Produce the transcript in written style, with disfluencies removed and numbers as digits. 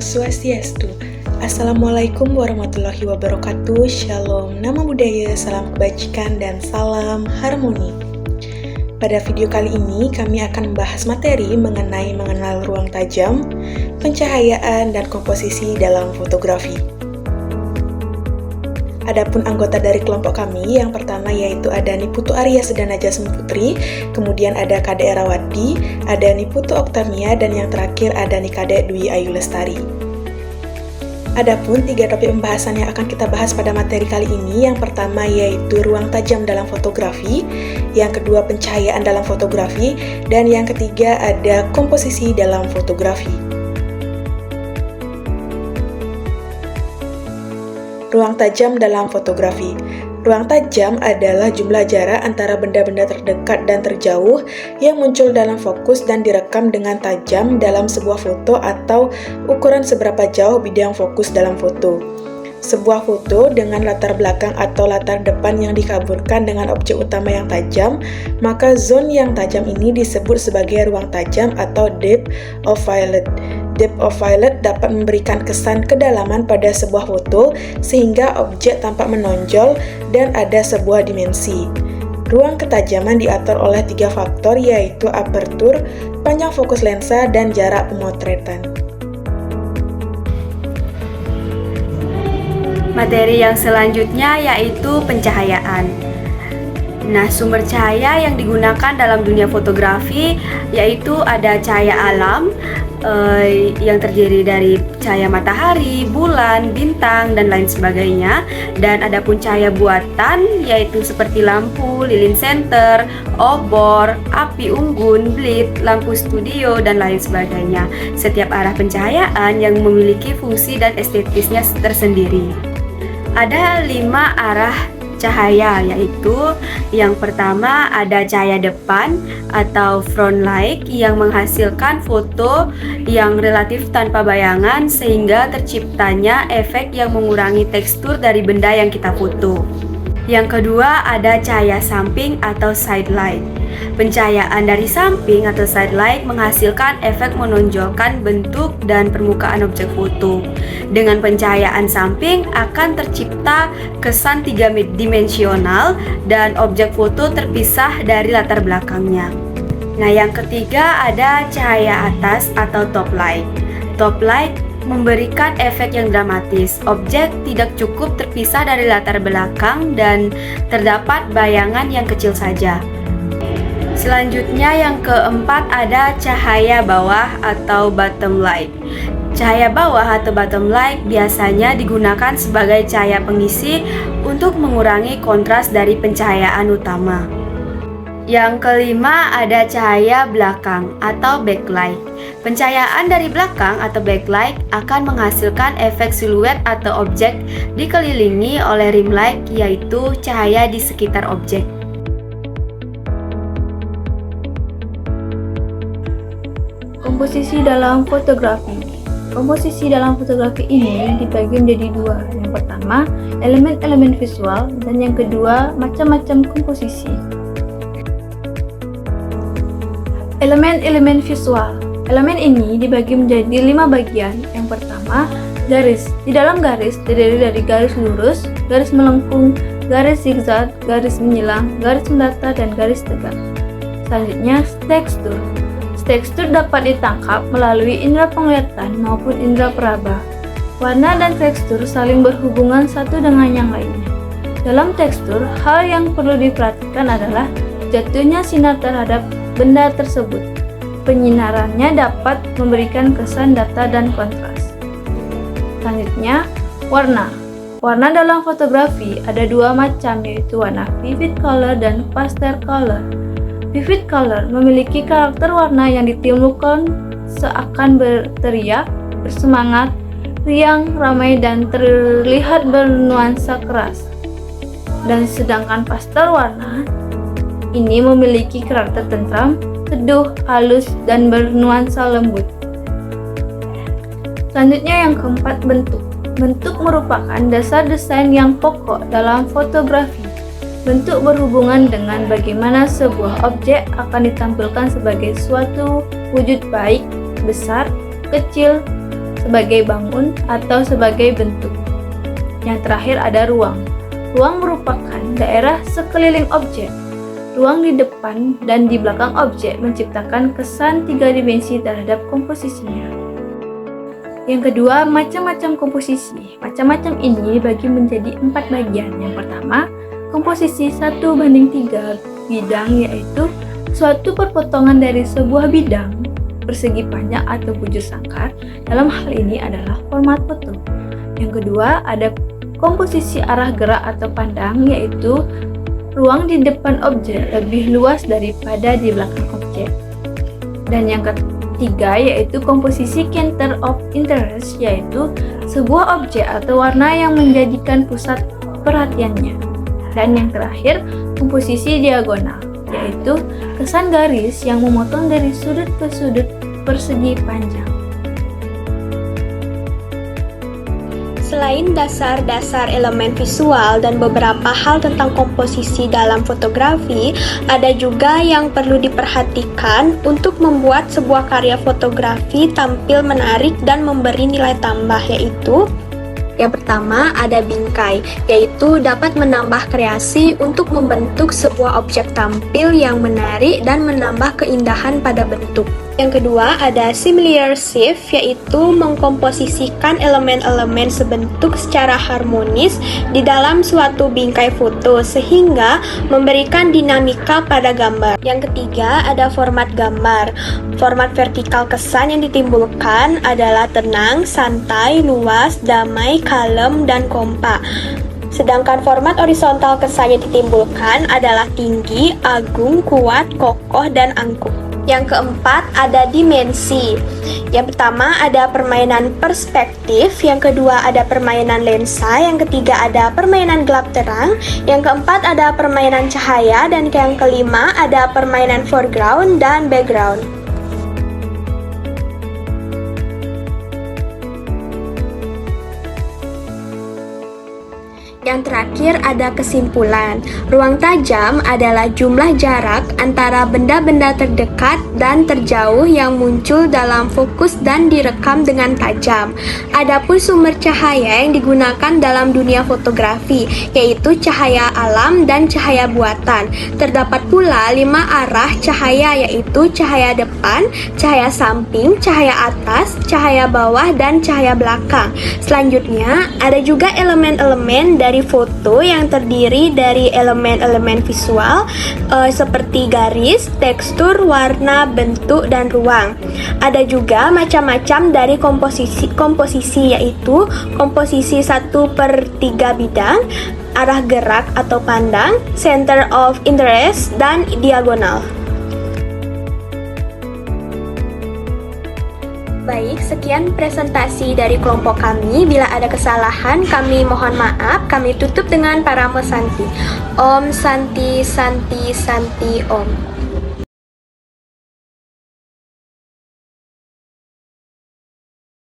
Swastiastu. Assalamualaikum warahmatullahi wabarakatuh. Shalom, nama budaya, salam kebajikan, dan salam harmoni. Pada video kali ini, kami akan membahas materi mengenal ruang tajam, pencahayaan, dan komposisi dalam fotografi. Adapun anggota dari kelompok kami, yang pertama yaitu ada Niputu Arya Sedana Jasmine Putri, kemudian ada Kade Erawati, ada Niputu Oktamia, dan yang terakhir ada Nikade Dwi Ayu Lestari. Adapun 3 topik pembahasan yang akan kita bahas pada materi kali ini, yang pertama yaitu ruang tajam dalam fotografi, yang kedua pencahayaan dalam fotografi, dan yang ketiga ada komposisi dalam fotografi. Ruang tajam dalam fotografi. Ruang tajam adalah jumlah jarak antara benda-benda terdekat dan terjauh yang muncul dalam fokus dan direkam dengan tajam dalam sebuah foto atau ukuran seberapa jauh bidang fokus dalam foto. Sebuah foto dengan latar belakang atau latar depan yang dikaburkan dengan objek utama yang tajam, maka zona yang tajam ini disebut sebagai ruang tajam atau depth of field. Depth of field dapat memberikan kesan kedalaman pada sebuah foto sehingga objek tampak menonjol dan ada sebuah dimensi. Ruang ketajaman diatur oleh 3 faktor yaitu apertur, panjang fokus lensa, dan jarak pemotretan. Materi yang selanjutnya yaitu pencahayaan. Nah, sumber cahaya yang digunakan dalam dunia fotografi yaitu ada cahaya alam yang terdiri dari cahaya matahari, bulan, bintang, dan lain sebagainya. Dan ada pun cahaya buatan yaitu seperti lampu, lilin senter, obor, api unggun, blit, lampu studio, dan lain sebagainya. Setiap arah pencahayaan yang memiliki fungsi dan estetisnya tersendiri. Ada 5 arah cahaya, yaitu yang pertama ada cahaya depan atau front light yang menghasilkan foto yang relatif tanpa bayangan sehingga terciptanya efek yang mengurangi tekstur dari benda yang kita foto. Yang kedua ada cahaya samping atau side light. Pencahayaan dari samping atau side light menghasilkan efek menonjolkan bentuk dan permukaan objek foto. Dengan pencahayaan samping akan tercipta kesan 3-dimensional dan objek foto terpisah dari latar belakangnya. Nah, yang ketiga ada cahaya atas atau top light. Top light memberikan efek yang dramatis. Objek tidak cukup terpisah dari latar belakang dan terdapat bayangan yang kecil saja. Selanjutnya yang keempat ada cahaya bawah atau bottom light. Cahaya bawah atau bottom light biasanya digunakan sebagai cahaya pengisi untuk mengurangi kontras dari pencahayaan utama. Yang kelima ada cahaya belakang atau backlight. Pencahayaan dari belakang atau backlight akan menghasilkan efek siluet atau objek dikelilingi oleh rim light, yaitu cahaya di sekitar objek. Komposisi dalam fotografi. Komposisi dalam fotografi ini dibagi menjadi 2. Yang pertama, elemen-elemen visual, dan yang kedua, macam-macam komposisi. Elemen-elemen visual. Elemen ini dibagi menjadi 5 bagian. Yang pertama, garis. Di dalam garis terdiri dari garis lurus, garis melengkung, garis zigzag, garis menyilang, garis mendatar, dan garis tegak. Selanjutnya, tekstur. Tekstur dapat ditangkap melalui indera penglihatan maupun indera peraba. Warna dan tekstur saling berhubungan satu dengan yang lainnya. Dalam tekstur, hal yang perlu diperhatikan adalah jatuhnya sinar terhadap benda tersebut. Penyinarannya dapat memberikan kesan datar dan kontras. Selanjutnya, warna. Warna dalam fotografi ada 2 macam, yaitu warna vivid color dan pastel color. Vivid color memiliki karakter warna yang ditimbulkan seakan berteriak, bersemangat, riang, ramai, dan terlihat bernuansa keras. Dan sedangkan pastel warna ini memiliki karakter tentram, teduh, halus, dan bernuansa lembut. Selanjutnya yang keempat, bentuk. Bentuk merupakan dasar desain yang pokok dalam fotografi. Bentuk berhubungan dengan bagaimana sebuah objek akan ditampilkan sebagai suatu wujud baik, besar, kecil, sebagai bangun atau sebagai bentuk. Yang terakhir ada ruang. Ruang merupakan daerah sekeliling objek. Ruang di depan dan di belakang objek menciptakan kesan 3 dimensi terhadap komposisinya. Yang kedua, macam-macam komposisi. Macam-macam ini dibagi menjadi 4 bagian. Yang pertama, komposisi 1:3 bidang, yaitu suatu perpotongan dari sebuah bidang persegi panjang atau bujur sangkar. Dalam hal ini adalah format foto. Yang kedua, ada komposisi arah gerak atau pandang, yaitu ruang di depan objek lebih luas daripada di belakang objek. Dan yang ketiga yaitu komposisi center of interest, yaitu sebuah objek atau warna yang menjadikan pusat perhatiannya. Dan yang terakhir, komposisi diagonal, yaitu kesan garis yang memotong dari sudut ke sudut persegi panjang. Selain dasar-dasar elemen visual dan beberapa hal tentang komposisi dalam fotografi, ada juga yang perlu diperhatikan untuk membuat sebuah karya fotografi tampil menarik dan memberi nilai tambah, yaitu yang pertama ada bingkai, yaitu dapat menambah kreasi untuk membentuk sebuah objek tampil yang menarik dan menambah keindahan pada bentuk. Yang kedua ada similar shift, yaitu mengkomposisikan elemen-elemen sebentuk secara harmonis di dalam suatu bingkai foto sehingga memberikan dinamika pada gambar. Yang ketiga ada format gambar. Format vertikal kesan yang ditimbulkan adalah tenang, santai, luas, damai, kalem, dan kompak. Sedangkan format horizontal kesan yang ditimbulkan adalah tinggi, agung, kuat, kokoh, dan angkuh. Yang keempat ada dimensi. Yang pertama ada permainan perspektif, yang kedua ada permainan lensa, yang ketiga ada permainan gelap terang, yang keempat ada permainan cahaya, dan yang kelima ada permainan foreground dan background. Yang terakhir ada kesimpulan. Ruang tajam adalah jumlah jarak antara benda-benda terdekat dan terjauh yang muncul dalam fokus dan direkam dengan tajam. Adapun sumber cahaya yang digunakan dalam dunia fotografi, yaitu cahaya alam dan cahaya buatan. Terdapat pula 5 arah cahaya, yaitu cahaya depan, cahaya samping, cahaya atas, cahaya bawah, dan cahaya belakang. Selanjutnya, ada juga elemen-elemen dari foto yang terdiri dari elemen-elemen visual seperti garis, tekstur, warna, bentuk, dan ruang. Ada juga macam-macam dari komposisi yaitu komposisi 1/3 bidang, arah gerak atau pandang, center of interest, dan diagonal. Baik, sekian presentasi dari kelompok kami. Bila ada kesalahan, kami mohon maaf. Kami tutup dengan paramo Santi. Om Santi Santi Santi Om.